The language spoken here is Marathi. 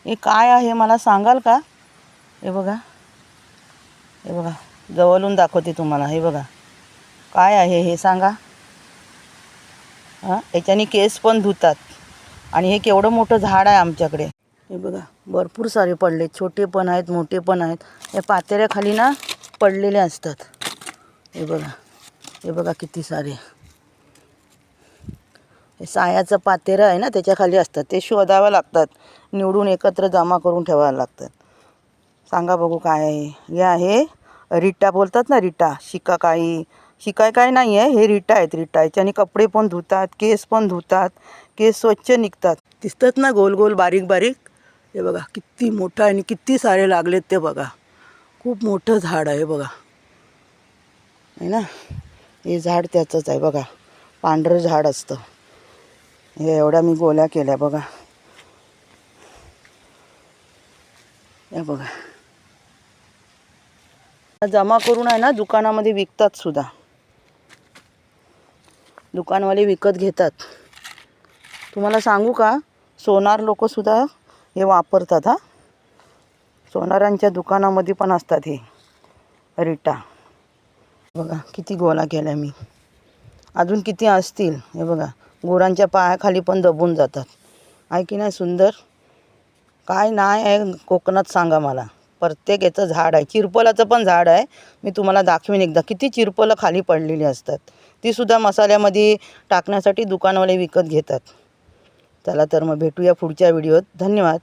हे काय आहे मला सांगाल का? हे बघा, हे बघा, जवळून दाखवते तुम्हाला. हे बघा काय आहे हे सांगा. हां, याच्याने केस पण धुतात. आणि हे केवढं मोठं झाड आहे आमच्याकडे. हे बघा भरपूर सारे पडले, छोटे पण आहेत मोठे पण आहेत. या पातेऱ्याखाली ना पडलेले असतात. हे बघा, हे बघा किती सारे. हे सायाचं पातेरं आहे ना त्याच्याखाली असतात. ते शोधावं लागतात, निवडून एकत्र जमा करून ठेवायला लागतात. सांगा बघू काय आहे. हे आहे रिटा बोलतात ना, रिटा. शिकाय काय नाही आहे, हे रिटा आहेत. रिटा याच्याने कपडे पण धुतात, केस पण धुतात, केस स्वच्छ निघतात. दिसतात ना गोल गोल बारीक बारीक. हे बघा किती मोठं आणि किती सारे लागलेत ते बघा. खूप मोठं झाड आहे बघा, आहे ना. हे झाड त्याचंच आहे बघा, पांढरं झाड असतं. हे एवढ्या मी गोल्या केल्या बघा. हे बघा जमा करून आहे ना दुकानामध्ये विकतात सुद्धा. दुकानवाले विकत घेतात. तुम्हाला सांगू का, सोनार लोक सुद्धा हे वापरतात. हा, सोनारांच्या दुकानामध्ये पण असतात हे रिटा. बघा किती गोळा केल्या मी, अजून किती असतील. हे बघा गुरांच्या पायाखाली पण दबून जातात. आहे की नाही सुंदर. काय नाही आहे कोकणात सांगा मला. प्रत्येक याचं झाड आहे. चिरपलाचं पण झाड आहे. मी तुम्हाला दाखवीन एकदा. किती चिरपलं खाली पडलेली असतात. ती सुद्धा मसाल्यामध्ये टाकण्यासाठी दुकानवाले विकत घेतात. चला तर मग भेटूया पुढच्या व्हिडिओत. धन्यवाद.